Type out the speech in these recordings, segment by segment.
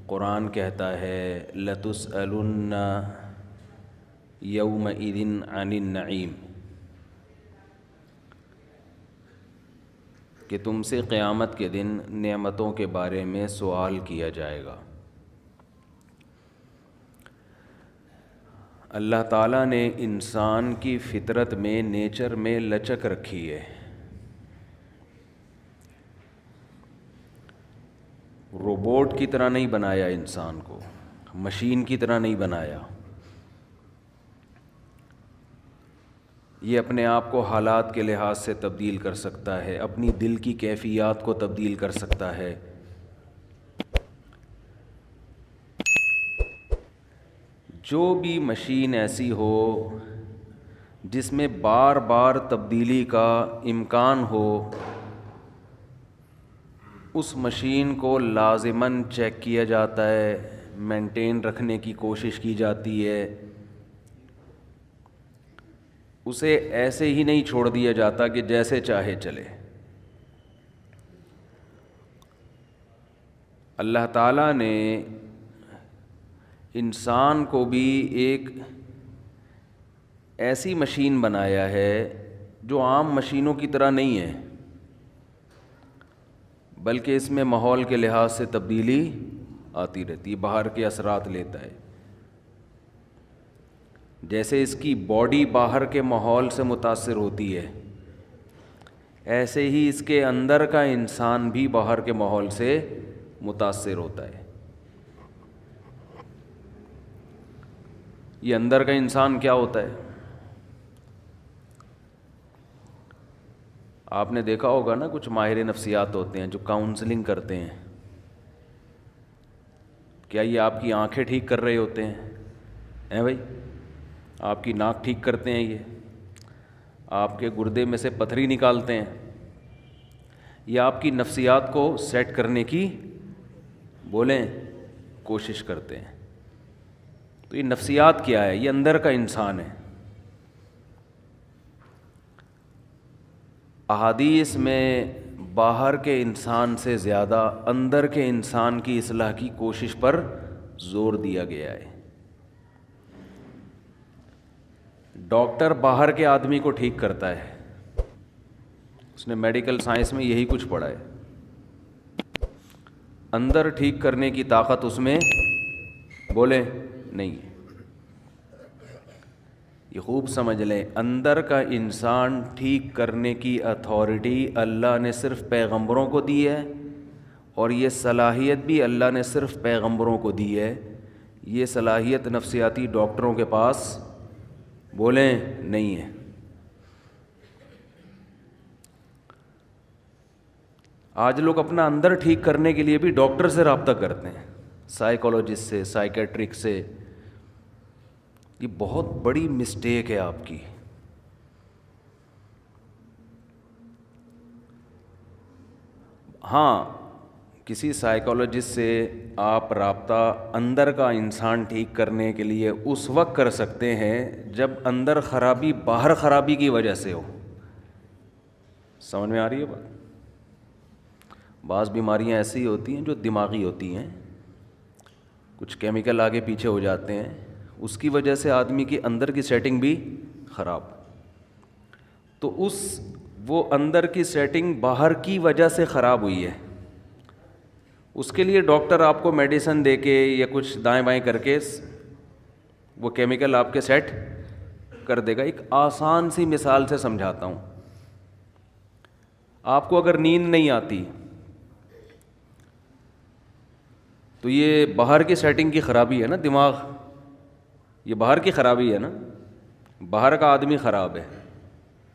قرآن کہتا ہے لَتُسْأَلُنَّ يَوْمَئِذٍ عَنِ النَّعِيمِ، کہ تم سے قیامت کے دن نعمتوں کے بارے میں سوال کیا جائے گا۔ اللہ تعالیٰ نے انسان کی فطرت میں، نیچر میں لچک رکھی ہے۔ روبوٹ کی طرح نہیں بنایا انسان کو، مشین کی طرح نہیں بنایا۔ یہ اپنے آپ کو حالات کے لحاظ سے تبدیل کر سکتا ہے، اپنی دل کی کیفیات کو تبدیل کر سکتا ہے۔ جو بھی مشین ایسی ہو جس میں بار بار تبدیلی کا امکان ہو، اس مشین کو لازماً چیک کیا جاتا ہے، مینٹین رکھنے کی کوشش کی جاتی ہے، اسے ایسے ہی نہیں چھوڑ دیا جاتا کہ جیسے چاہے چلے۔ اللہ تعالیٰ نے انسان کو بھی ایک ایسی مشین بنایا ہے جو عام مشینوں کی طرح نہیں ہے، بلکہ اس میں ماحول کے لحاظ سے تبدیلی آتی رہتی ہے، باہر کے اثرات لیتا ہے۔ جیسے اس کی باڈی باہر کے ماحول سے متاثر ہوتی ہے، ایسے ہی اس کے اندر کا انسان بھی باہر کے ماحول سے متاثر ہوتا ہے۔ یہ اندر کا انسان کیا ہوتا ہے؟ آپ نے دیکھا ہوگا نا، کچھ ماہر نفسیات ہوتے ہیں جو کاؤنسلنگ کرتے ہیں، کیا یہ آپ کی آنکھیں ٹھیک کر رہے ہوتے ہیں بھائی؟ آپ کی ناک ٹھیک کرتے ہیں، یہ آپ کے گردے میں سے پتھری نکالتے ہیں، یا آپ کی نفسیات کو سیٹ کرنے کی بولیں کوشش کرتے ہیں؟ تو یہ نفسیات کیا ہے؟ یہ اندر کا انسان ہے۔ احادیث میں باہر کے انسان سے زیادہ اندر کے انسان کی اصلاح کی کوشش پر زور دیا گیا ہے۔ ڈاکٹر باہر کے آدمی کو ٹھیک کرتا ہے، اس نے میڈیکل سائنس میں یہی کچھ پڑھا ہے۔ اندر ٹھیک کرنے کی طاقت اس میں بولے نہیں ہے۔ یہ خوب سمجھ لیں، اندر کا انسان ٹھیک کرنے کی اتھارٹی اللہ نے صرف پیغمبروں کو دی ہے، اور یہ صلاحیت بھی اللہ نے صرف پیغمبروں کو دی ہے۔ یہ صلاحیت نفسیاتی ڈاکٹروں کے پاس بولیں نہیں ہے۔ آج لوگ اپنا اندر ٹھیک کرنے کے لیے بھی ڈاکٹر سے رابطہ کرتے ہیں، سائیکالوجسٹ سے، سائیکیٹرک سے۔ یہ بہت بڑی مسٹیک ہے آپ کی۔ ہاں، کسی سائیکالوجسٹ سے آپ رابطہ اندر کا انسان ٹھیک کرنے کے لیے اس وقت کر سکتے ہیں جب اندر خرابی باہر خرابی کی وجہ سے ہو۔ سمجھ میں آ رہی ہے بات؟ بعض بیماریاں ایسی ہوتی ہیں جو دماغی ہوتی ہیں، کچھ کیمیکل آگے پیچھے ہو جاتے ہیں، اس کی وجہ سے آدمی کی اندر کی سیٹنگ بھی خراب، تو وہ اندر کی سیٹنگ باہر کی وجہ سے خراب ہوئی ہے، اس کے لیے ڈاکٹر آپ کو میڈیسن دے کے یا کچھ دائیں بائیں کر کے وہ کیمیکل آپ کے سیٹ کر دے گا۔ ایک آسان سی مثال سے سمجھاتا ہوں۔ آپ کو اگر نیند نہیں آتی تو یہ باہر کی سیٹنگ کی خرابی ہے نا، دماغ، یہ باہر کی خرابی ہے نا، باہر کا آدمی خراب ہے،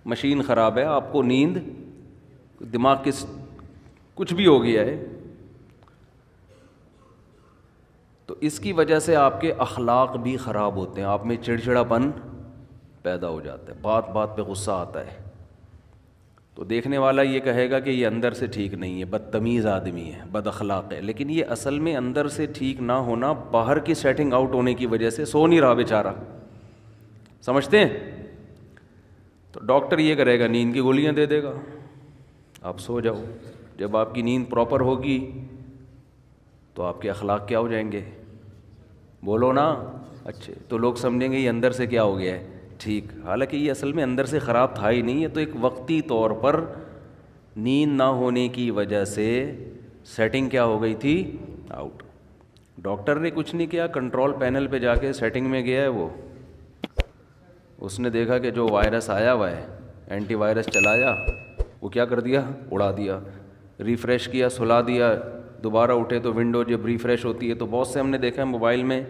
مشین خراب ہے، آپ کو نیند، دماغ کی کچھ بھی ہو گیا ہے، تو اس کی وجہ سے آپ کے اخلاق بھی خراب ہوتے ہیں، آپ میں چڑچڑاپن پیدا ہو جاتا ہے، بات بات پہ غصہ آتا ہے، تو دیکھنے والا یہ کہے گا کہ یہ اندر سے ٹھیک نہیں ہے، بدتمیز آدمی ہے، بد اخلاق ہے، لیکن یہ اصل میں اندر سے ٹھیک نہ ہونا باہر کی سیٹنگ آؤٹ ہونے کی وجہ سے سو نہیں رہا بیچارہ۔ سمجھتے ہیں؟ تو ڈاکٹر یہ کرے گا، نیند کی گولیاں دے دے گا، آپ سو جاؤ۔ جب آپ کی نیند پراپر ہوگی تو آپ کے اخلاق کیا ہو جائیں گے؟ بولو نا. اچھے تو لوگ سمجھیں گے یہ اندر سے کیا ہو گیا ہے ٹھیک، حالانکہ یہ اصل میں اندر سے خراب تھا ہی نہیں. ہے تو ایک وقتی طور پر نیند نہ ہونے کی وجہ سے سیٹنگ کیا ہو گئی تھی؟ آؤٹ. ڈاکٹر نے کچھ نہیں کیا، کنٹرول پینل پہ جا کے سیٹنگ میں گیا ہے وہ، اس نے دیکھا کہ جو وائرس آیا ہوا ہے اینٹی وائرس چلایا، وہ کیا کر دیا؟ اڑا دیا. ریفریش کیا، سلا دیا، دوبارہ اٹھے تو ونڈو جب ریفریش ہوتی ہے تو بہت سے ہم نے دیکھا ہے موبائل میں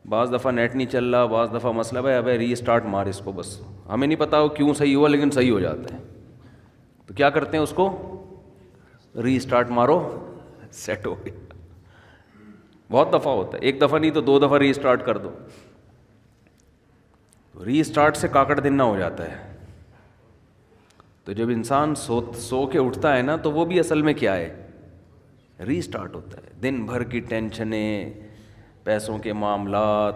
بعض دفعہ نیٹ نہیں چل رہا، بعض دفعہ مسئلہ بھائی ابے ری اسٹارٹ مار اس کو، بس ہمیں نہیں پتا وہ کیوں صحیح ہوا لیکن صحیح ہو جاتا ہے. تو کیا کرتے ہیں اس کو؟ ری اسٹارٹ مارو، سیٹ ہو گیا. بہت دفعہ ہوتا ہے، ایک دفعہ نہیں تو 2 دفعہ ری اسٹارٹ کر دو. ری اسٹارٹ سے کاکڑ دن نہ ہو جاتا ہے. تو جب انسان سو کے اٹھتا ہے نا تو وہ بھی اصل میں کیا ہے؟ ری اسٹارٹ ہوتا ہے. دن بھر کی ٹینشنیں، پیسوں کے معاملات،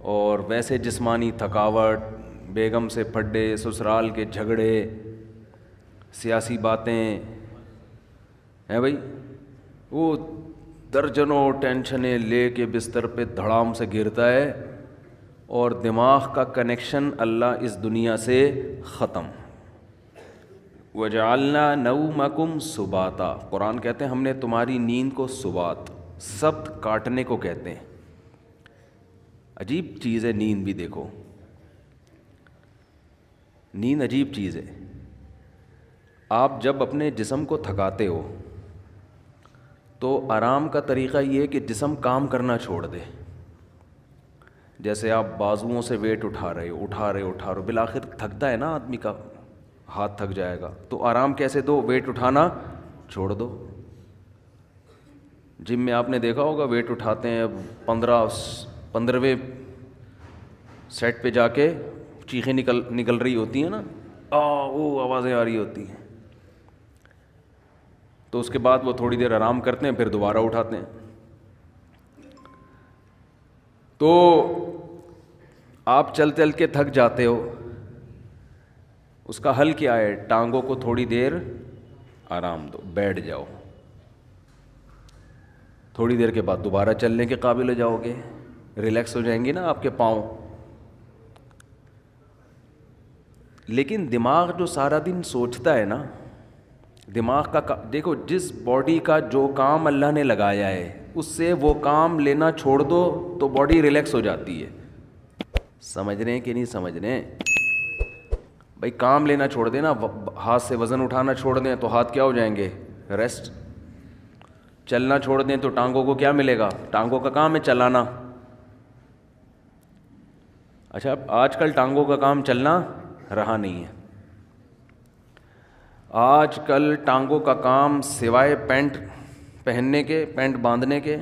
اور ویسے جسمانی تھکاوٹ، بیگم سے پھڈے، سسرال کے جھگڑے، سیاسی باتیں ہیں بھائی، وہ درجنوں ٹینشنیں لے کے بستر پہ دھڑام سے گرتا ہے اور دماغ کا کنیکشن اللہ اس دنیا سے ختم. وَجَعَلْنَا نَوْمَكُمْ سُبَاتًا، قرآن کہتے ہیں ہم نے تمہاری نیند کو سبات، سبت کاٹنے کو کہتے ہیں. عجیب چیز ہے نیند بھی. دیکھو نیند عجیب چیز ہے. آپ جب اپنے جسم کو تھکاتے ہو تو آرام کا طریقہ یہ ہے کہ جسم کام کرنا چھوڑ دے. جیسے آپ بازوؤں سے ویٹ اٹھا رہے ہو بالآخر تھکتا ہے نا آدمی کا ہاتھ تھک جائے گا. تو آرام کیسے دو؟ ویٹ اٹھانا چھوڑ دو. جم میں آپ نے دیکھا ہوگا ویٹ اٹھاتے ہیں، 15ویں سیٹ پہ جا کے چیخیں نکل رہی ہوتی ہیں نا، وہ آوازیں آ رہی ہوتی ہیں. تو اس کے بعد وہ تھوڑی دیر آرام کرتے ہیں، پھر دوبارہ اٹھاتے ہیں. تو آپ چل کے تھک جاتے ہو، اس کا حل کیا ہے؟ ٹانگوں کو تھوڑی دیر آرام دو، بیٹھ جاؤ. تھوڑی دیر کے بعد دوبارہ چلنے کے قابل ہو جاؤ گے، ریلیکس ہو جائیں گے نا آپ کے پاؤں. لیکن دماغ جو سارا دن سوچتا ہے نا، دماغ کا دیکھو، جس باڈی کا جو کام اللہ نے لگایا ہے اس سے وہ کام لینا چھوڑ دو تو باڈی ریلیکس ہو جاتی ہے. سمجھ رہے ہیں کہ نہیں سمجھ رہے ہیں بھائی؟ کام لینا چھوڑ دیں نا، ہاتھ سے وزن اٹھانا چھوڑ دیں تو ہاتھ کیا ہو جائیں گے؟ ریسٹ. چلنا چھوڑ دیں تو ٹانگوں کو کیا ملے گا؟ ٹانگوں کا کام ہے چلانا. اچھا آج کل ٹانگوں کا کام چلنا رہا نہیں ہے. آج کل ٹانگوں کا کام سوائے پینٹ پہننے کے، پینٹ باندھنے کے،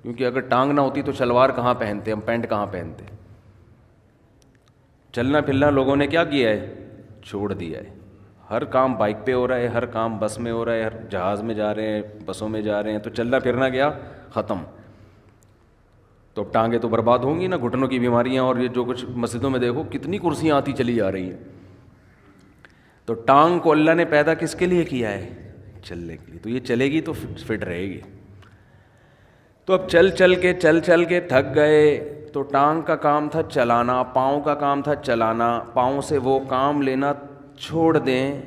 کیونکہ اگر ٹانگ نہ ہوتی تو شلوار کہاں پہنتے، ہم پینٹ کہاں پہنتے. چلنا پھرنا لوگوں نے کیا کیا ہے؟ چھوڑ دیا ہے. ہر کام بائک پہ ہو رہا ہے، ہر کام بس میں ہو رہا ہے، ہر جہاز میں جا رہے ہیں، بسوں میں جا رہے ہیں، تو چلنا پھرنا گیا ختم. تو ٹانگیں تو برباد ہوں گی نا، گھٹنوں کی بیماریاں، اور یہ جو کچھ مسجدوں میں دیکھو کتنی کرسیاں آتی چلی جا رہی ہیں. تو ٹانگ کو اللہ نے پیدا کس کے لیے کیا ہے؟ چلنے کے لیے. تو یہ چلے گی تو فٹ رہے گی. تو اب چل کے تھک گئے تو ٹانگ کا کام تھا چلانا، پاؤں کا کام تھا چلانا. پاؤں سے وہ کام لینا چھوڑ دیں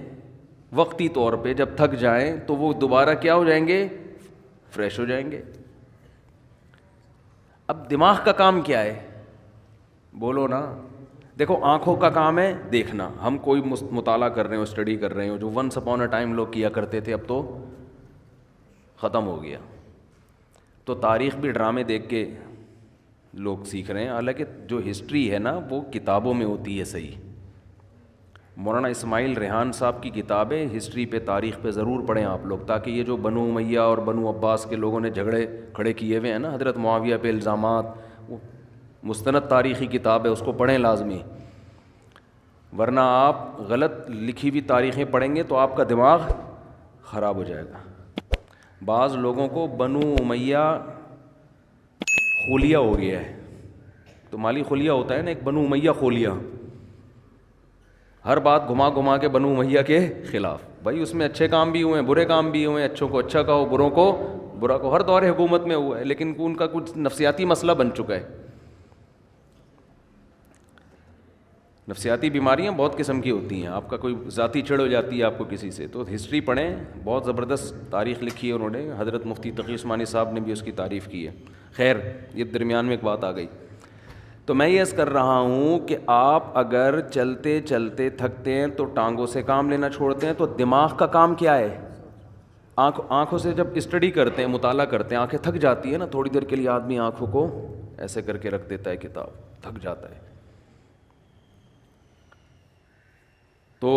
وقتی طور پہ، جب تھک جائیں تو وہ دوبارہ کیا ہو جائیں گے؟ فریش ہو جائیں گے. اب دماغ کا کام کیا ہے؟ بولو نا. دیکھو آنکھوں کا کام ہے دیکھنا، ہم کوئی مطالعہ کر رہے ہو، اسٹڈی کر رہے ہو، جو ونس اپون اے ٹائم لوگ کیا کرتے تھے اب تو ختم ہو گیا. تو تاریخ بھی ڈرامے دیکھ کے لوگ سیکھ رہے ہیں، حالانکہ جو ہسٹری ہے نا وہ کتابوں میں ہوتی ہے. صحیح مولانا اسماعیل ریحان صاحب کی کتابیں ہسٹری پہ، تاریخ پہ ضرور پڑھیں آپ لوگ، تاکہ یہ جو بنو امیہ اور بنو عباس کے لوگوں نے جھگڑے کھڑے کیے ہوئے ہیں نا، حضرت معاویہ پہ الزامات، وہ مستند تاریخی کتاب ہے، اس کو پڑھیں لازمی. ورنہ آپ غلط لکھی ہوئی تاریخیں پڑھیں گے تو آپ کا دماغ خراب ہو جائے گا. بعض لوگوں کو بنو امیہ خولیہ ہو گیا ہے. تو مالی خلیہ ہوتا ہے نا، ایک بنو امیہ خولیہ، ہر بات گھما کے بنو امیہ کے خلاف. بھائی اس میں اچھے کام بھی ہوئے ہیں، برے کام بھی ہوئے ہیں، اچھوں کو اچھا کہو، بروں کو برا کو ہر دور حکومت میں ہوا ہے, لیکن ان کا کچھ نفسیاتی مسئلہ بن چکا ہے. نفسیاتی بیماریاں بہت قسم کی ہوتی ہیں. آپ کا کوئی ذاتی چڑ ہو جاتی ہے آپ کو کسی سے, تو ہسٹری پڑھیں, بہت زبردست تاریخ لکھی ہے انہوں نے. حضرت مفتی تقی عثمانی صاحب نے بھی اس کی تعریف کی ہے. خیر, یہ درمیان میں ایک بات آ گئی. تو میں یہ عرض کر رہا ہوں کہ آپ اگر چلتے چلتے تھکتے ہیں تو ٹانگوں سے کام لینا چھوڑتے ہیں, تو دماغ کا کام کیا ہے؟ آنکھوں سے جب اسٹڈی کرتے ہیں, مطالعہ کرتے ہیں, آنکھیں تھک جاتی ہیں نا, تھوڑی دیر کے لیے آدمی آنکھوں کو ایسے کر کے رکھ دیتا ہے, کتاب, تھک جاتا ہے, تو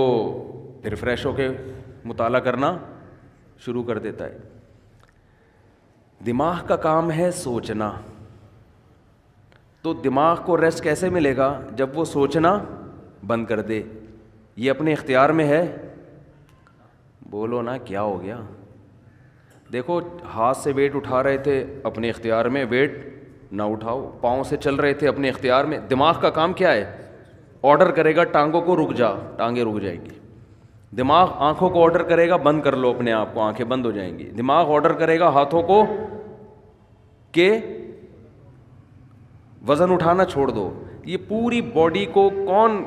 پھر فریش ہو کے مطالعہ کرنا شروع کر دیتا ہے. دماغ کا کام ہے سوچنا. تو دماغ کو ریسٹ کیسے ملے گا؟ جب وہ سوچنا بند کر دے. یہ اپنے اختیار میں ہے؟ بولو نا, کیا ہو گیا؟ دیکھو, ہاتھ سے ویٹ اٹھا رہے تھے, اپنے اختیار میں, ویٹ نہ اٹھاؤ. پاؤں سے چل رہے تھے, اپنے اختیار میں. دماغ کا کام کیا ہے؟ آرڈر کرے گا ٹانگوں کو رک جا, ٹانگیں رک جائیں گی. دماغ آنکھوں کو آرڈر کرے گا بند کر لو اپنے آپ کو, آنکھیں بند ہو جائیں گی. دماغ آرڈر کرے گا ہاتھوں کو کہ وزن اٹھانا چھوڑ دو. یہ پوری باڈی کو کون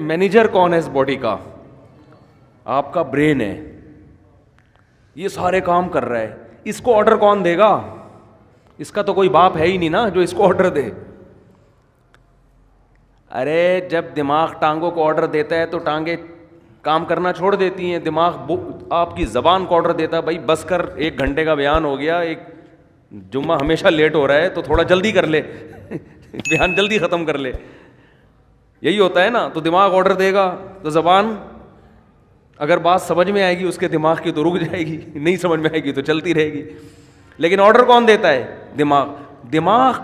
مینیجر کون ہے اس باڈی کا؟ آپ کا برین ہے. یہ سارے کام کر رہا ہے. اس کو آرڈر کون دے گا؟ اس کا تو کوئی باپ ہے ہی نہیں نا جو اس کو آرڈر دے. ارے جب دماغ ٹانگوں کو آرڈر دیتا ہے تو ٹانگیں کام کرنا چھوڑ دیتی ہیں. دماغ آپ کی زبان کو آرڈر دیتا ہے, بھائی بس کر, 1 گھنٹے کا بیان ہو گیا, ایک جمعہ ہمیشہ لیٹ ہو رہا ہے تو تھوڑا جلدی کر لے, بیان جلدی ختم کر لے. یہی ہوتا ہے نا. تو دماغ آرڈر دے گا تو زبان اگر بات سمجھ میں آئے گی اس کے دماغ کی تو رک جائے گی, نہیں سمجھ میں آئے گی تو چلتی رہے گی. لیکن آرڈر کون دیتا ہے؟ دماغ. دماغ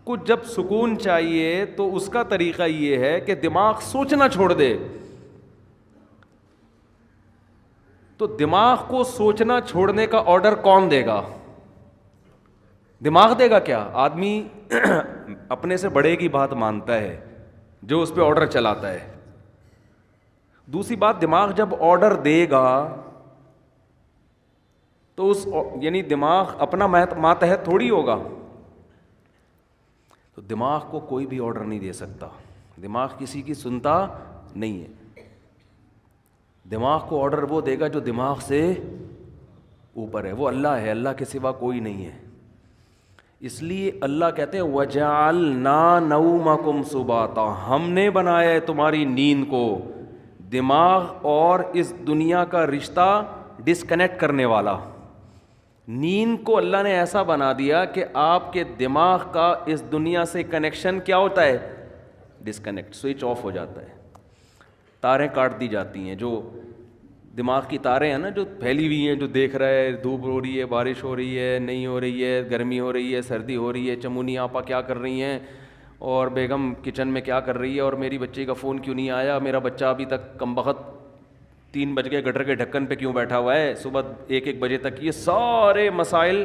کو جب سکون چاہیے تو اس کا طریقہ یہ ہے کہ دماغ سوچنا چھوڑ دے. تو دماغ کو سوچنا چھوڑنے کا آرڈر کون دے گا؟ دماغ دے گا کیا؟ آدمی اپنے سے بڑے کی بات مانتا ہے جو اس پہ آرڈر چلاتا ہے. دوسری بات, دماغ جب آرڈر دے گا تو یعنی دماغ اپنا ماتحت تھوڑی ہوگا. تو دماغ کو کوئی بھی آرڈر نہیں دے سکتا. دماغ کسی کی سنتا نہیں ہے. دماغ کو آرڈر وہ دے گا جو دماغ سے اوپر ہے, وہ اللہ ہے, اللہ کے سوا کوئی نہیں ہے. اس لیے اللہ کہتے ہیں وَجَعَلْنَا نَوْمَكُمْ سُبَاتًا, ہم نے بنایا ہے تمہاری نیند کو دماغ اور اس دنیا کا رشتہ ڈسکنیکٹ کرنے والا. نیند کو اللہ نے ایسا بنا دیا کہ آپ کے دماغ کا اس دنیا سے کنیکشن کیا ہوتا ہے؟ ڈسکنیکٹ, سوئچ آف ہو جاتا ہے. تاریں کاٹ دی جاتی ہیں. جو دماغ کی تاریں ہیں نا جو پھیلی ہوئی ہیں, جو دیکھ رہا ہے دھوپ ہو رہی ہے, بارش ہو رہی ہے, نہیں ہو رہی ہے, گرمی ہو رہی ہے, سردی ہو رہی ہے, چمونی آپا کیا کر رہی ہیں, اور بیگم کچن میں کیا کر رہی ہے, اور میری بچی کا فون کیوں نہیں آیا, میرا بچہ ابھی تک کمبخت 3 بج گئے گٹر کے ڈھکن پہ کیوں بیٹھا ہوا ہے, صبح 1 بجے تک. یہ سارے مسائل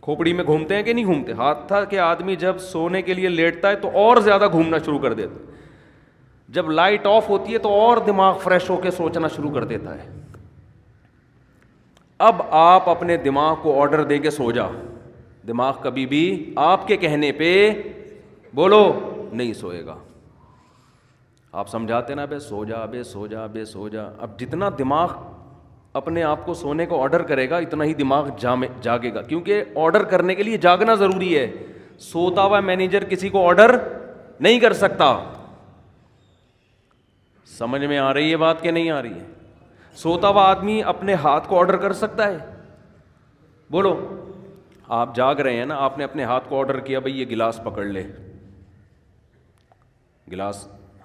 کھوپڑی میں گھومتے ہیں کہ نہیں گھومتے؟ ہاتھ تھا کہ آدمی جب سونے کے لیے لیٹتا ہے تو اور زیادہ گھومنا شروع کر دیتا ہے. جب لائٹ آف ہوتی ہے تو اور دماغ فریش ہو کے سوچنا شروع کر دیتا ہے. اب آپ اپنے دماغ کو آرڈر دے کے سو جا. دماغ کبھی بھی آپ کے کہنے پہ بولو نہیں سوئے گا. آپ سمجھاتے نا, بے سو جا, بے سو جا, بے سو جا. اب جتنا دماغ اپنے آپ کو سونے کو آرڈر کرے گا اتنا ہی دماغ جاگے گا, کیونکہ آرڈر کرنے کے لیے جاگنا ضروری ہے. سوتا ہوا مینیجر کسی کو آرڈر نہیں کر سکتا. سمجھ میں آ رہی ہے بات کہ نہیں آ رہی ہے؟ سوتا ہوا آدمی اپنے ہاتھ کو آرڈر کر سکتا ہے؟ بولو. آپ جاگ رہے ہیں نا, آپ نے اپنے ہاتھ کو آرڈر کیا بھئی یہ گلاس پکڑ لے,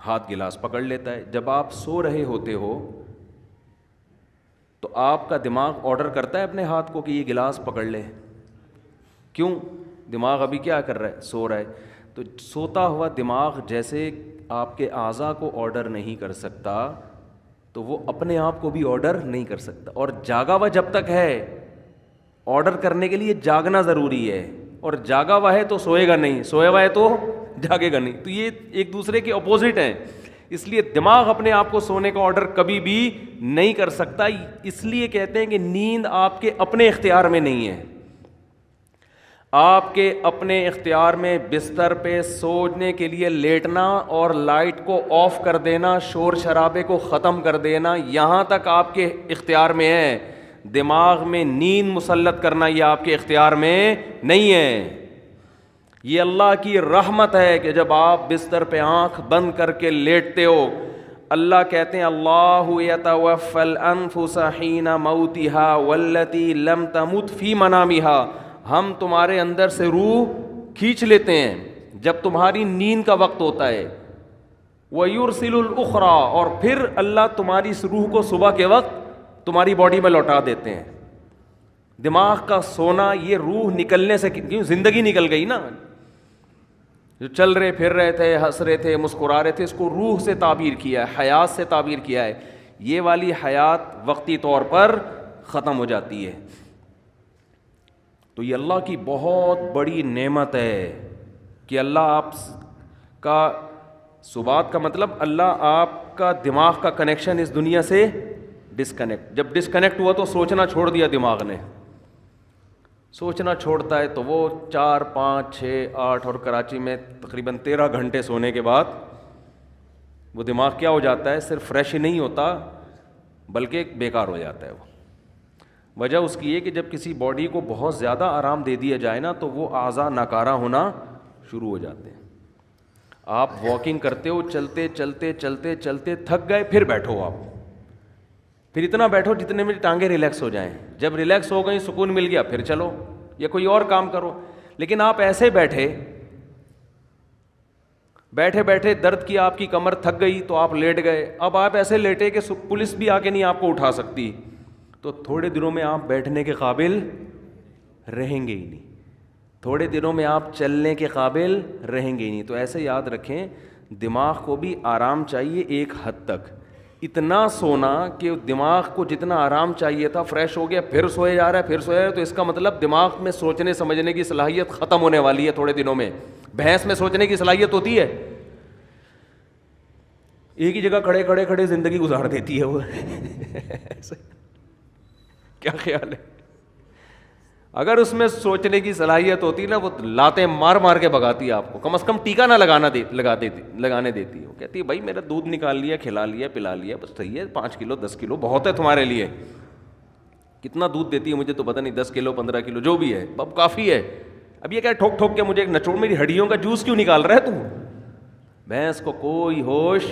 ہاتھ گلاس پکڑ لیتا ہے. جب آپ سو رہے ہوتے ہو تو آپ کا دماغ آرڈر کرتا ہے اپنے ہاتھ کو کہ یہ گلاس پکڑ لے. کیوں؟ دماغ ابھی کیا کر رہا ہے؟ سو رہا ہے. تو سوتا ہوا دماغ جیسے آپ کے اعضاء کو آرڈر نہیں کر سکتا تو وہ اپنے آپ کو بھی آرڈر نہیں کر سکتا. اور جاگا ہوا جب تک ہے, آرڈر کرنے کے لیے جاگنا ضروری ہے, اور جاگا ہوا ہے تو سوئے گا نہیں, سویا ہوا ہے تو جاگے گا نہیں. تو یہ ایک دوسرے کے اپوزٹ ہیں. اس لیے دماغ اپنے آپ کو سونے کا آرڈر کبھی بھی نہیں کر سکتا. اس لیے کہتے ہیں کہ نیند آپ کے اپنے اختیار میں نہیں ہے. آپ کے اپنے اختیار میں بستر پہ سونے کے لیے لیٹنا اور لائٹ کو آف کر دینا، شور شرابے کو ختم کر دینا، یہاں تک آپ کے اختیار میں ہے. دماغ میں نیند مسلط کرنا یہ آپ کے اختیار میں نہیں ہے. یہ اللہ کی رحمت ہے کہ جب آپ بستر پہ آنکھ بند کر کے لیٹتے ہو، اللہ کہتے ہیں اللہ یتوفی الانفس حین موتها والتی لم تمت فی منامها، ہم تمہارے اندر سے روح کھینچ لیتے ہیں جب تمہاری نیند کا وقت ہوتا ہے. وَيُرْسِلُ الْأُخْرَى، اور پھر اللہ تمہاری اس روح کو صبح کے وقت تمہاری باڈی میں لوٹا دیتے ہیں. دماغ کا سونا یہ روح نکلنے سے، کیوں زندگی نکل گئی نا، جو چل رہے پھر رہے تھے، ہنس رہے تھے، مسکرا رہے تھے، اس کو روح سے تعبیر کیا ہے، حیات سے تعبیر کیا ہے. یہ والی حیات وقتی طور پر ختم ہو جاتی ہے. تو یہ اللہ کی بہت بڑی نعمت ہے کہ اللہ آپ کا سبات کا مطلب اللہ آپ کا دماغ کا کنیکشن اس دنیا سے ڈسکنیکٹ، جب ڈسکنیکٹ ہوا تو سوچنا چھوڑ دیا دماغ نے. سوچنا چھوڑتا ہے تو وہ 4 5 6 8 اور کراچی میں تقریباً 13 گھنٹے سونے کے بعد وہ دماغ کیا ہو جاتا ہے، صرف فریش ہی نہیں ہوتا بلکہ بیکار ہو جاتا ہے. وہ وجہ اس کی ہے کہ جب کسی باڈی کو بہت زیادہ آرام دے دیا جائے نا تو وہ اعضاء ناکارہ ہونا شروع ہو جاتے ہیں. آپ واکنگ کرتے ہو، چلتے چلتے چلتے چلتے تھک گئے، پھر بیٹھو، آپ پھر اتنا بیٹھو جتنے میں ٹانگیں ریلیکس ہو جائیں. جب ریلیکس ہو گئیں، سکون مل گیا، پھر چلو یا کوئی اور کام کرو. لیکن آپ ایسے بیٹھے بیٹھے درد کی آپ کی کمر تھک گئی تو آپ لیٹ گئے. اب آپ ایسے لیٹے کہ پولیس بھی آ کے نہیں آپ کو اٹھا سکتی، تو تھوڑے دنوں میں آپ بیٹھنے کے قابل رہیں گے ہی نہیں، تھوڑے دنوں میں آپ چلنے کے قابل رہیں گے ہی نہیں. تو ایسے یاد رکھیں دماغ کو بھی آرام چاہیے ایک حد تک. اتنا سونا کہ دماغ کو جتنا آرام چاہیے تھا فریش ہو گیا، پھر سوئے جا رہا ہے، پھر سویا رہا ہے، تو اس کا مطلب دماغ میں سوچنے سمجھنے کی صلاحیت ختم ہونے والی ہے تھوڑے دنوں میں. بھینس میں سوچنے کی صلاحیت ہوتی ہے، ایک ہی جگہ کھڑے کھڑے زندگی گزار دیتی ہے وہ. کیا خیال ہے؟ اگر اس میں سوچنے کی صلاحیت ہوتی نا، وہ لاتیں مار مار کے بھگاتی ہے آپ کو، کم از کم ٹیکا نہ لگانے دیتی. وہ کہتی ہے بھائی میرا دودھ نکال لیا، کھلا لیا، پلا لیا، بس صحیح ہے، 5 کلو 10 کلو بہت ہے تمہارے لیے. کتنا دودھ دیتی ہے مجھے تو پتہ نہیں، 10 کلو 15 کلو جو بھی ہے، اب کافی ہے. اب یہ کیا ٹھوک ٹھوک کے مجھے نچوڑ میری ہڈیوں کا جوس کیوں نکال رہا ہے تو؟ بھینس کو کوئی ہوش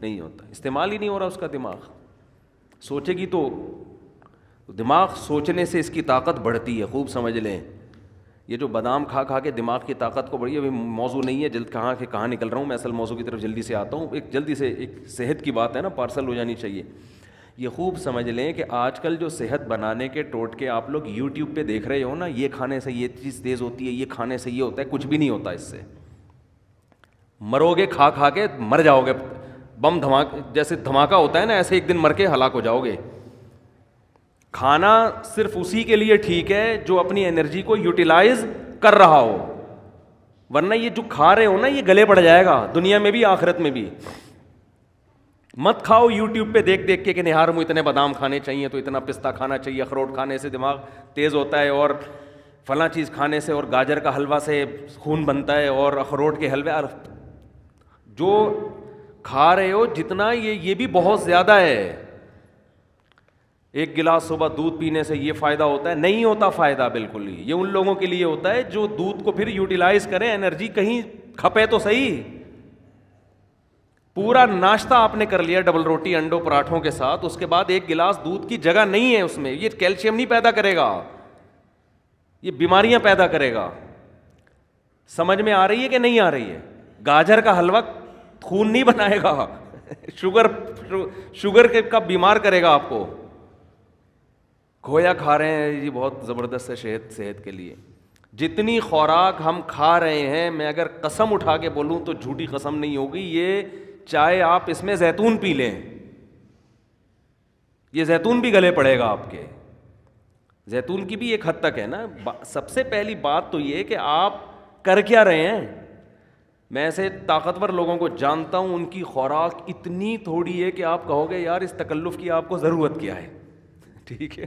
نہیں ہوتا، استعمال ہی نہیں ہو رہا اس کا دماغ. سوچے گی تو دماغ سوچنے سے اس کی طاقت بڑھتی ہے، خوب سمجھ لیں. یہ جو بادام کھا کھا کے دماغ کی طاقت کو بڑھی ہے، ابھی موضوع نہیں ہے، جلد کہاں نکل رہا ہوں میں، اصل موضوع کی طرف جلدی سے آتا ہوں. ایک جلدی سے ایک صحت کی بات ہے نا، پارسل ہو جانی چاہیے. یہ خوب سمجھ لیں کہ آج کل جو صحت بنانے کے ٹوٹکے آپ لوگ یوٹیوب پہ دیکھ رہے ہو نا، یہ کھانے سے یہ چیز تیز ہوتی ہے، یہ کھانے سے یہ ہوتا ہے، کچھ بھی نہیں ہوتا اس سے. مرو گے کھا کھا کے، مر جاؤ گے. بم جیسے دھماکہ ہوتا ہے نا، ایسے ایک دن مر کے ہلاک ہو جاؤ گے. کھانا صرف اسی کے لیے ٹھیک ہے جو اپنی انرجی کو یوٹیلائز کر رہا ہو، ورنہ یہ جو کھا رہے ہو نا یہ گلے پڑ جائے گا، دنیا میں بھی آخرت میں بھی. مت کھاؤ یوٹیوب پہ دیکھ دیکھ کے کہ نہار مجھے اتنے بادام کھانے چاہیے، تو اتنا پستہ کھانا چاہیے، اخروٹ کھانے سے دماغ تیز ہوتا ہے، اور فلاں چیز کھانے سے، اور گاجر کا حلوہ سے خون بنتا ہے، اور اخروٹ کے حلوے. جو کھا رہے ہو جتنا یہ بھی بہت زیادہ ہے. ایک گلاس صبح دودھ پینے سے یہ فائدہ ہوتا ہے؟ نہیں ہوتا فائدہ بالکل ہی. یہ ان لوگوں کے لیے ہوتا ہے جو دودھ کو پھر یوٹیلائز کریں، انرجی کہیں کھپے تو صحیح. پورا ناشتہ آپ نے کر لیا ڈبل روٹی انڈوں پراٹھوں کے ساتھ، اس کے بعد ایک گلاس دودھ کی جگہ نہیں ہے اس میں، یہ کیلشیم نہیں پیدا کرے گا، یہ بیماریاں پیدا کرے گا. سمجھ میں آ رہی ہے کہ نہیں آ رہی ہے؟ گاجر کا حلوہ خون نہیں بنائے گا، شوگر کا بیمار کرے گا آپ کو. کھویا کھا رہے ہیں، یہ بہت زبردست ہے صحت کے لیے. جتنی خوراک ہم کھا رہے ہیں، میں اگر قسم اٹھا کے بولوں تو جھوٹی قسم نہیں ہوگی، یہ چاہے آپ اس میں زیتون پی لیں، یہ زیتون بھی گلے پڑے گا آپ کے. زیتون کی بھی ایک حد تک ہے نا. سب سے پہلی بات تو یہ کہ آپ کر کیا رہے ہیں. میں ایسے طاقتور لوگوں کو جانتا ہوں، ان کی خوراک اتنی تھوڑی ہے کہ آپ کہو گے یار اس تکلف کی آپ کو ضرورت کیا ہے. ٹھیک ہے.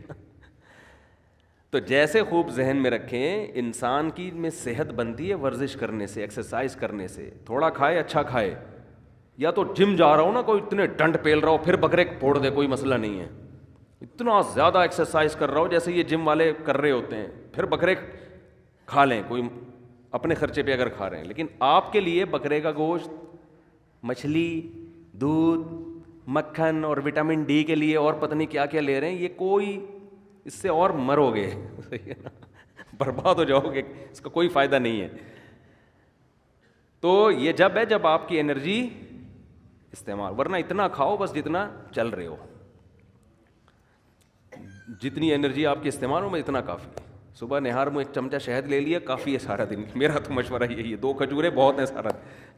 تو جیسے خوب ذہن میں رکھیں، انسان کی میں صحت بنتی ہے ورزش کرنے سے، ایکسرسائز کرنے سے. تھوڑا کھائے اچھا کھائے، یا تو جم جا رہا ہو نا، کوئی اتنے ڈنڈ پیل رہا ہو پھر بکرے پھوڑ دے، کوئی مسئلہ نہیں ہے. اتنا زیادہ ایکسرسائز کر رہا ہو جیسے یہ جم والے کر رہے ہوتے ہیں، پھر بکرے کھا لیں، کوئی اپنے خرچے پہ اگر کھا رہے ہیں. لیکن آپ کے لیے بکرے کا گوشت، مچھلی، دودھ، مکھن اور وٹامن ڈی کے لیے اور پتہ نہیں کیا کیا لے رہے ہیں، یہ کوئی اس سے اور مرو گے، برباد ہو جاؤ گے، اس کا کوئی فائدہ نہیں ہے. تو یہ جب ہے جب آپ کی انرجی استعمال، ورنہ اتنا کھاؤ بس جتنا چل رہے ہو، جتنی انرجی آپ کی استعمال ہو میں اتنا کافی ہے. صبح نہار میں ایک چمچہ شہد لے لیا کافی ہے سارا دن. میرا تو مشورہ یہی ہے، 2 کھجوریں بہت ہیں سارا.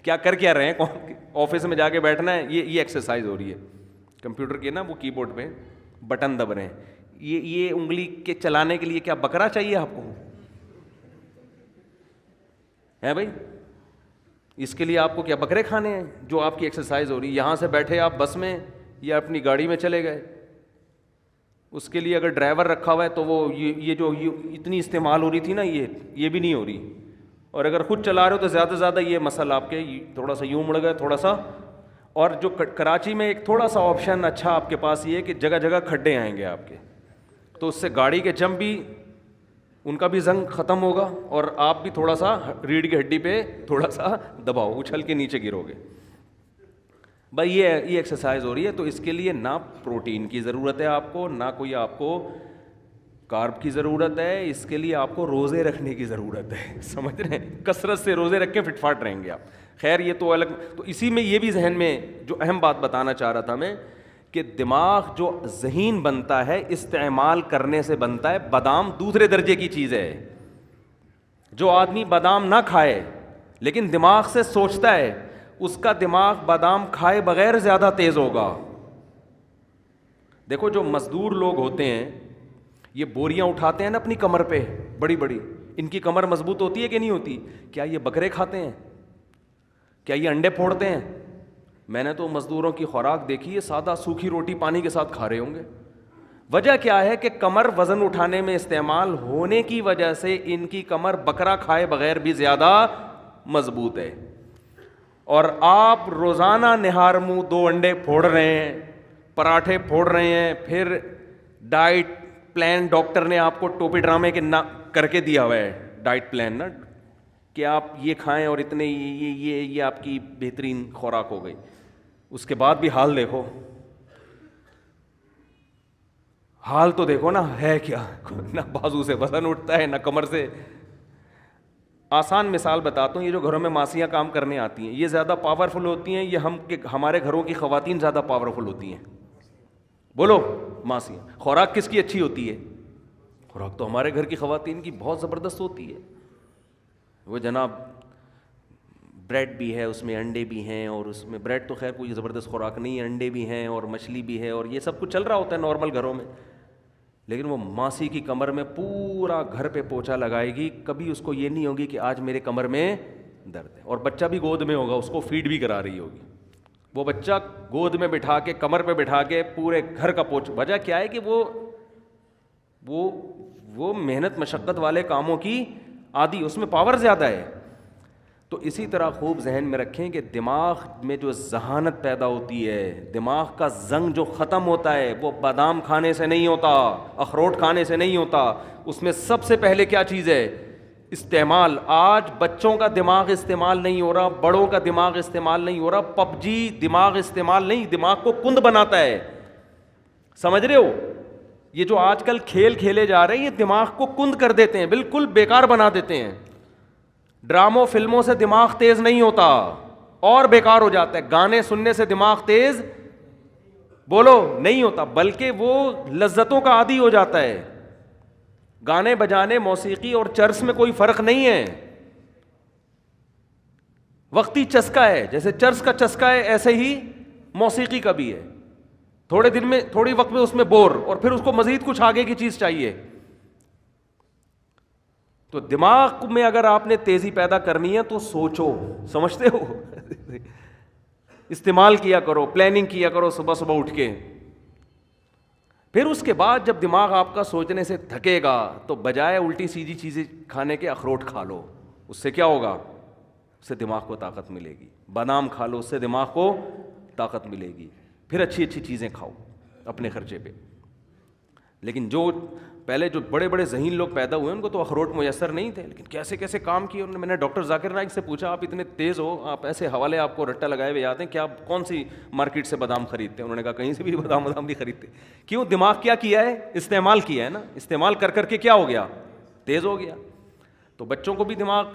کیا کر کیا رہے ہیں، آفس میں جا کے بیٹھنا ہے، یہ ایکسرسائز ہو رہی ہے. کمپیوٹر کے نا وہ کی بورڈ پہ بٹن دب رہے ہیں، یہ انگلی کے چلانے کے لیے کیا بکرا چاہیے آپ کو ہے بھائی؟ اس کے لیے آپ کو کیا بکرے کھانے ہیں جو آپ کی ایکسرسائز ہو رہی ہے؟ یہاں سے بیٹھے آپ بس میں یا اپنی گاڑی میں چلے گئے، اس کے لیے اگر ڈرائیور رکھا ہوا ہے تو وہ یہ جو اتنی استعمال ہو رہی تھی نا، یہ بھی نہیں ہو رہی. اور اگر خود چلا رہے ہو تو زیادہ سے زیادہ یہ مسل آپ کے تھوڑا سا یوں مڑ گئے تھوڑا سا. اور جو کراچی میں ایک تھوڑا سا آپشن اچھا آپ کے پاس یہ ہے کہ جگہ جگہ کھڈے آئیں گے آپ کے، تو اس سے گاڑی کے جم بھی ان کا بھی زنگ ختم ہوگا، اور آپ بھی تھوڑا سا ریڑھ کی ہڈی پہ تھوڑا سا دباؤ، اچھل کے نیچے گرو گے. بھائی یہ ایکسرسائز ہو رہی ہے، تو اس کے لیے نہ پروٹین کی ضرورت ہے آپ کو، نہ کوئی آپ کو کارب کی ضرورت ہے. اس کے لیے آپ کو روزے رکھنے کی ضرورت ہے. سمجھ رہے ہیں؟ کثرت سے روزے رکھ کے فٹ فاٹ رہیں گے آپ. خیر یہ تو الگ. تو اسی میں یہ بھی ذہن میں جو اہم بات بتانا چاہ رہا تھا میں، کہ دماغ جو ذہین بنتا ہے استعمال کرنے سے بنتا ہے. بادام دوسرے درجے کی چیز ہے. جو آدمی بادام نہ کھائے لیکن دماغ سے سوچتا ہے، اس کا دماغ بادام کھائے بغیر زیادہ تیز ہوگا. دیکھو جو مزدور لوگ ہوتے ہیں، یہ بوریاں اٹھاتے ہیں نا اپنی کمر پہ بڑی بڑی، ان کی کمر مضبوط ہوتی ہے کہ نہیں ہوتی؟ کیا یہ بکرے کھاتے ہیں؟ کیا یہ انڈے پھوڑتے ہیں؟ میں نے تو مزدوروں کی خوراک دیکھی ہے، سادہ سوکھی روٹی پانی کے ساتھ کھا رہے ہوں گے. وجہ کیا ہے کہ کمر وزن اٹھانے میں استعمال ہونے کی وجہ سے ان کی کمر بکرا کھائے بغیر بھی زیادہ مضبوط ہے. اور آپ روزانہ نہار منہ 2 انڈے پھوڑ رہے ہیں، پراٹھے پھوڑ رہے ہیں، پھر ڈائٹ پلان ڈاکٹر نے آپ کو ٹوپی ڈرامے کے کر کے دیا ہوا ہے، ڈائٹ پلان نا، کہ آپ یہ کھائیں اور اتنے یہ آپ کی بہترین خوراک ہو گئی. اس کے بعد بھی حال دیکھو، حال تو دیکھو نا ہے کیا. نہ بازو سے وزن اٹھتا ہے، نہ کمر سے. آسان مثال بتاتا ہوں، یہ جو گھروں میں ماسیاں کام کرنے آتی ہیں، یہ زیادہ پاورفل ہوتی ہیں یا ہمارے گھروں کی خواتین زیادہ پاورفل ہوتی ہیں؟ بولو. ماسیاں. خوراک کس کی اچھی ہوتی ہے؟ خوراک تو ہمارے گھر کی خواتین کی بہت زبردست ہوتی ہے. وہ جناب بریڈ بھی ہے، اس میں انڈے بھی ہیں، اور اس میں بریڈ تو خیر کوئی زبردست خوراک نہیں ہے، انڈے بھی ہیں اور مچھلی بھی ہے، اور یہ سب کچھ چل رہا ہوتا ہے نارمل گھروں میں. لیکن وہ ماسی کی کمر میں پورا گھر پہ پوچھا لگائے گی، کبھی اس کو یہ نہیں ہوگی کہ آج میرے کمر میں درد ہے. اور بچہ بھی گود میں ہوگا، اس کو فیڈ بھی کرا رہی ہوگی. وہ بچہ گود میں بٹھا کے کمر پہ بٹھا کے پورے گھر کا پوچھ. وجہ کیا ہے کہ وہ محنت مشقت والے کاموں کی عادی، اس میں پاور زیادہ ہے. تو اسی طرح خوب ذہن میں رکھیں کہ دماغ میں جو ذہانت پیدا ہوتی ہے، دماغ کا زنگ جو ختم ہوتا ہے، وہ بادام کھانے سے نہیں ہوتا، اخروٹ کھانے سے نہیں ہوتا. اس میں سب سے پہلے کیا چیز ہے؟ استعمال. آج بچوں کا دماغ استعمال نہیں ہو رہا، بڑوں کا دماغ استعمال نہیں ہو رہا. پب جی دماغ استعمال نہیں، دماغ کو کند بناتا ہے. سمجھ رہے ہو؟ یہ جو آج کل کھیل کھیلے جا رہے ہیں، یہ دماغ کو کند کر دیتے ہیں، بالکل بیکار بنا دیتے ہیں. ڈراموں فلموں سے دماغ تیز نہیں ہوتا اور بیکار ہو جاتا ہے. گانے سننے سے دماغ تیز بولو نہیں ہوتا، بلکہ وہ لذتوں کا عادی ہو جاتا ہے. گانے بجانے، موسیقی اور چرس میں کوئی فرق نہیں ہے، وقتی چسکا ہے. جیسے چرس کا چسکا ہے ایسے ہی موسیقی کا بھی ہے. تھوڑے دن میں، تھوڑی وقت میں اس میں بور، اور پھر اس کو مزید کچھ آگے کی چیز چاہیے. تو دماغ میں اگر آپ نے تیزی پیدا کرنی ہے تو سوچو، سمجھتے ہو، استعمال کیا کرو، پلاننگ کیا کرو صبح صبح اٹھ کے. پھر اس کے بعد جب دماغ آپ کا سوچنے سے تھکے گا تو بجائے الٹی سیدھی چیزیں کھانے کے اخروٹ کھا لو, اس سے کیا ہوگا, اس سے دماغ کو طاقت ملے گی. بادام کھا لو, اس سے دماغ کو طاقت ملے گی. پھر اچھی اچھی چیزیں کھاؤ اپنے خرچے پہ. لیکن جو پہلے جو بڑے بڑے ذہین لوگ پیدا ہوئے ان کو تو اخروٹ میسر نہیں تھے, لیکن کیسے کیسے کام کیے انہوں نے. میں نے ڈاکٹر ذاکر نائک سے پوچھا, آپ اتنے تیز ہو, آپ ایسے حوالے آپ کو رٹا لگائے ہوئے یاد ہیں, کیا کون سی مارکیٹ سے بادام خریدتے ہیں؟ انہوں نے کہا کہیں سے بھی بادام نہیں خریدتے. کیوں؟ دماغ کیا کیا ہے, استعمال کیا ہے نا. استعمال کر کر کے کیا ہو گیا, تیز ہو گیا. تو بچوں کو بھی دماغ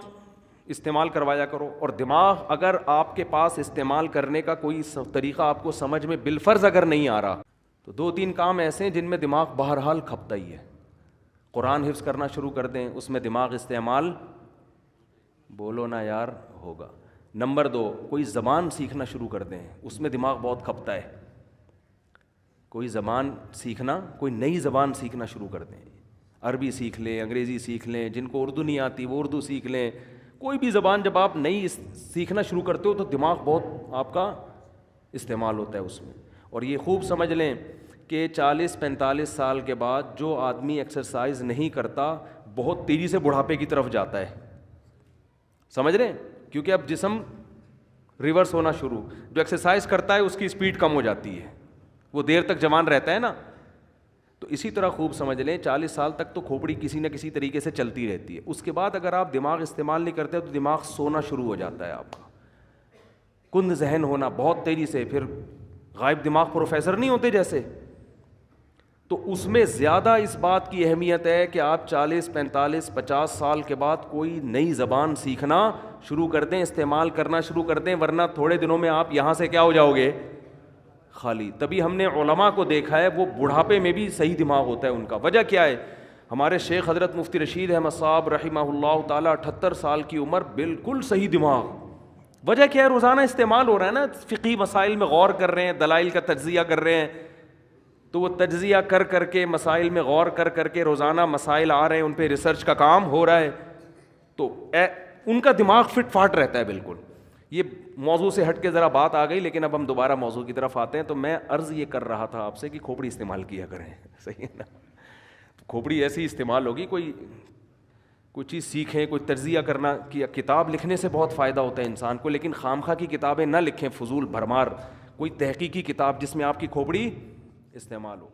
استعمال کروایا کرو. اور دماغ اگر آپ کے پاس استعمال کرنے کا کوئی طریقہ آپ کو سمجھ میں بالفرض اگر نہیں آ رہا تو 2-3 کام ایسے ہیں جن میں دماغ بہرحال کھپتا ہی ہے. قرآن حفظ کرنا شروع کر دیں, اس میں دماغ استعمال, بولو نا یار, ہوگا. نمبر 2, کوئی زبان سیکھنا شروع کر دیں, اس میں دماغ بہت کھپتا ہے. کوئی زبان سیکھنا, کوئی نئی زبان سیکھنا شروع کر دیں. عربی سیکھ لیں, انگریزی سیکھ لیں, جن کو اردو نہیں آتی وہ اردو سیکھ لیں. کوئی بھی زبان جب آپ نئی سیکھنا شروع کرتے ہو تو دماغ بہت آپ کا استعمال ہوتا ہے اس میں. اور یہ خوب سمجھ لیں کہ 40-45 سال کے بعد جو آدمی ایکسرسائز نہیں کرتا بہت تیزی سے بڑھاپے کی طرف جاتا ہے. سمجھ رہے ہیں؟ کیونکہ اب جسم ریورس ہونا شروع, جو ایکسرسائز کرتا ہے اس کی اسپیڈ کم ہو جاتی ہے, وہ دیر تک جوان رہتا ہے نا. تو اسی طرح خوب سمجھ لیں 40 سال تک تو کھوپڑی کسی نہ کسی طریقے سے چلتی رہتی ہے. اس کے بعد اگر آپ دماغ استعمال نہیں کرتے تو دماغ سونا شروع ہو جاتا ہے آپ کا, کند ذہن ہونا بہت تیزی سے. پھر غائب دماغ پروفیسر نہیں ہوتے جیسے, تو اس میں زیادہ اس بات کی اہمیت ہے کہ آپ 40-45-50 سال کے بعد کوئی نئی زبان سیکھنا شروع کر دیں, استعمال کرنا شروع کر دیں, ورنہ تھوڑے دنوں میں آپ یہاں سے کیا ہو جاؤ گے, خالی. تبھی ہم نے علماء کو دیکھا ہے وہ بڑھاپے میں بھی صحیح دماغ ہوتا ہے ان کا. وجہ کیا ہے؟ ہمارے شیخ حضرت مفتی رشید احمد صاحب رحمہ اللہ تعالیٰ 78 سال کی عمر, بالکل صحیح دماغ. وجہ کیا ہے؟ روزانہ استعمال ہو رہا ہے نا, فقہی مسائل میں غور کر رہے ہیں, دلائل کا تجزیہ کر رہے ہیں, تو وہ تجزیہ کر کر کے مسائل میں غور کر کر کے روزانہ مسائل آ رہے ہیں, ان پہ ریسرچ کا کام ہو رہا ہے, تو ان کا دماغ فٹ فاٹ رہتا ہے بالکل. یہ موضوع سے ہٹ کے ذرا بات آ گئی, لیکن اب ہم دوبارہ موضوع کی طرف آتے ہیں. تو میں عرض یہ کر رہا تھا آپ سے کہ کھوپڑی استعمال کیا کریں, صحیح ہے نا. کھوپڑی ایسی استعمال ہوگی, کوئی چیز سیکھیں, کوئی تجزیہ کرنا, کہ کتاب لکھنے سے بہت فائدہ ہوتا ہے انسان کو, لیکن خامخواہ کی کتابیں نہ لکھیں, فضول بھرمار. کوئی تحقیقی کتاب جس میں آپ کی کھوپڑی استعمال ہو.